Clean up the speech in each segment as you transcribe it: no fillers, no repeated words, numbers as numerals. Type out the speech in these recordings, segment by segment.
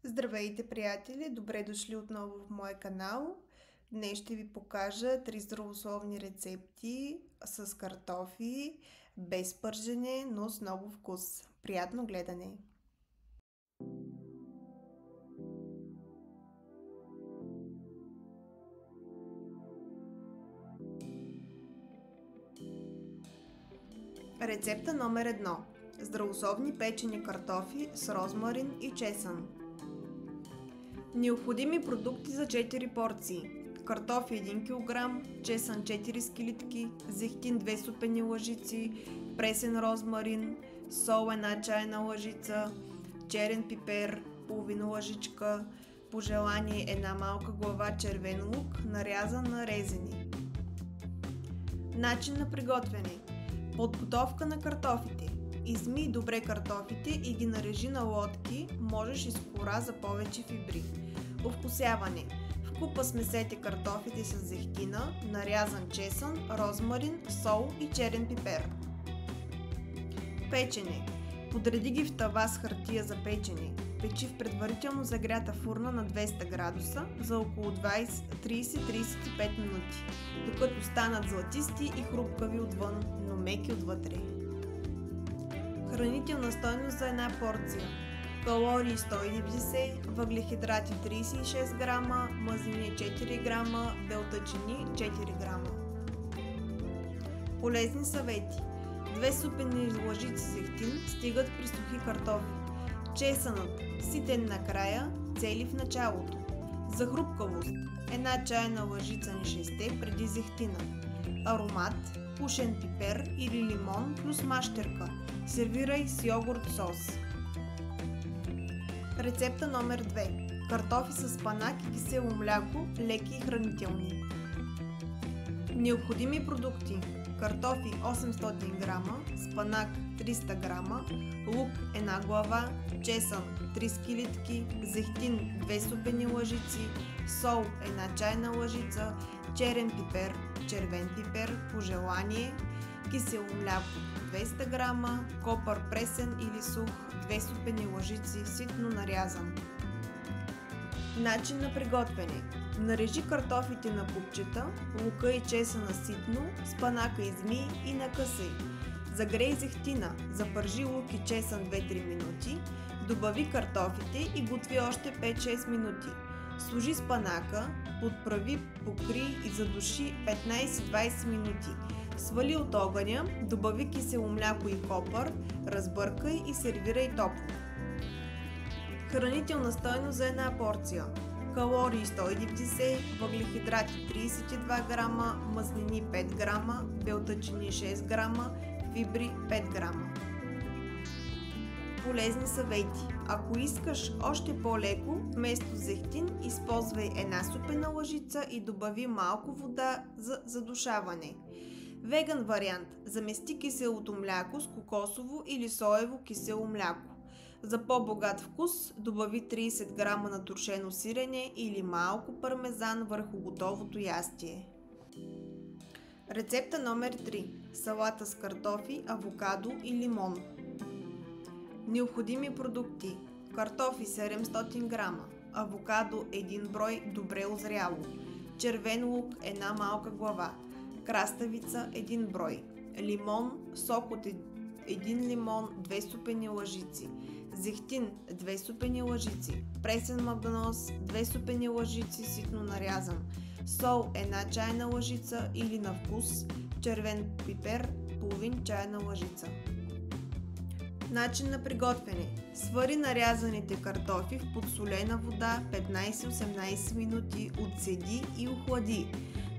Здравейте, приятели! Добре дошли отново в моя канал. Днес ще ви покажа 3 здравословни рецепти с картофи, без пържене, но с много вкус. Приятно гледане! Рецепта номер 1. Здравословни печени картофи с розмарин и чесън. Необходими продукти за 4 порции: картофи 1 кг, чесън 4 скилитки, зехтин 2 супени лъжици, пресен розмарин, сол 1 чайна лъжица, черен пипер половина лъжичка, по желание 1 малка глава червен лук, нарязан на резени. Начин на приготвяне: подготовка на картофите. Измий добре картофите и ги нарежи на лодки, можеш и с кора за повече фибри. Овкусяване: в купа смесете картофите с зехтина, нарязан чесън, розмарин, сол и черен пипер. Печене: подреди ги в тава с хартия за печене. Печи в предварително загрята фурна на 200 градуса за около 30-35 минути, докато станат златисти и хрупкави отвън, но меки отвътре. Хранителна стойност за една порция: калории 190, въглехидрати 36 грама, мазнини 4 грама, белтъчини 4 грама. Полезни съвети: 2 супени лъжици зехтин стигат при сухи картофи. Чесънът ситен накрая, цели в началото. За хрупкавост: 1 чайна лъжица нишесте преди зехтина. Аромат: пушен пипер или лимон плюс мащерка. Сервирай с йогурт сос. Рецепта номер 2. Картофи с спанак и кисело мляко, леки и хранителни. Необходими продукти: картофи 800 грама, спанак 300 грама, лук 1 глава, чесън 3 скилитки, зехтин 2 супени лъжици, сол 1 чайна лъжица, черен пипер, червен пипер по желание, кисело мляко 200 грама, копър пресен или сух 2 супени лъжици, ситно нарязан. Начин на приготвяне: нарежи картофите на купчета, лука и чесъна ситно, спанака измий и накъсай. Загрей зехтина, запържи лук и чесън 2-3 минути, добави картофите и готви още 5-6 минути. Сложи спанака, подправи, покри и задуши 15-20 минути. Свали от огъня, добави кисело мляко и копър, разбъркай и сервирай топло. Хранителна стойност за една порция: калории 190, въглехидрати 32 грама, мазнини 5 грама, белтъчини 6 грама, фибри 5 грама. Полезни съвети: ако искаш още по-леко, вместо зехтин използвай 1 супена лъжица и добави малко вода за задушаване. Веган вариант: замести киселото мляко с кокосово или соево кисело мляко. За по-богат вкус добави 30 грама натрошено сирене или малко пармезан върху готовото ястие. Рецепта номер 3. Салата с картофи, авокадо и лимон. Необходими продукти: картофи 700 грама, авокадо 1 брой добре озряло, червен лук 1 малка глава, краставица 1 брой, лимон, сок от 1 лимон 2 супени лъжици, зехтин 2 супени лъжици, пресен магданоз 2 супени лъжици ситно нарязан, сол 1 чайна лъжица или на вкус, червен пипер половин чайна лъжица. Начин на приготвяне: свари нарязаните картофи в подсолена вода 15-18 минути, отседи и охлади.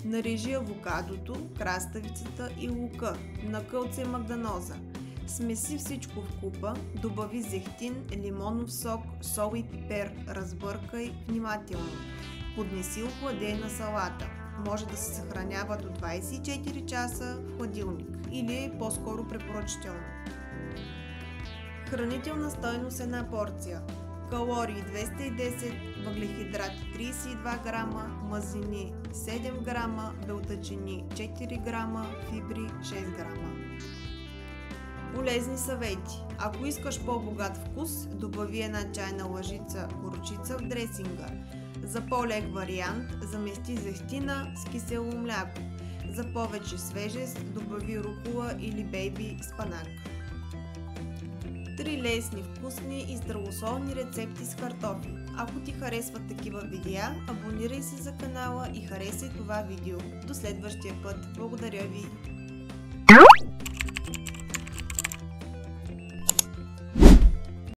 Нарежи авокадото, краставицата и лука, накълцай магданоза. Смеси всичко в купа, добави зехтин, лимонов сок, сол и пипер, разбъркай внимателно. Поднеси охладена салата. Може да се съхранява до 24 часа в хладилник или е по-скоро препоръчително. Хранителна стойност една порция: калории 210, въглехидрати 32 грама, мазнини 7 грама, белтъчини 4 грама, фибри 6 грама. Полезни съвети. Ако искаш по-богат вкус, добави една чайна лъжица горчица в дресинга. За по-лек вариант, замести зехтина с кисело мляко. За повече свежест, добави рукола или бейби спанак. 3 лесни, вкусни и здравословни рецепти с картофи. Ако ти харесват такива видеа, абонирай се за канала и харесай това видео. До следващия път. Благодаря ви!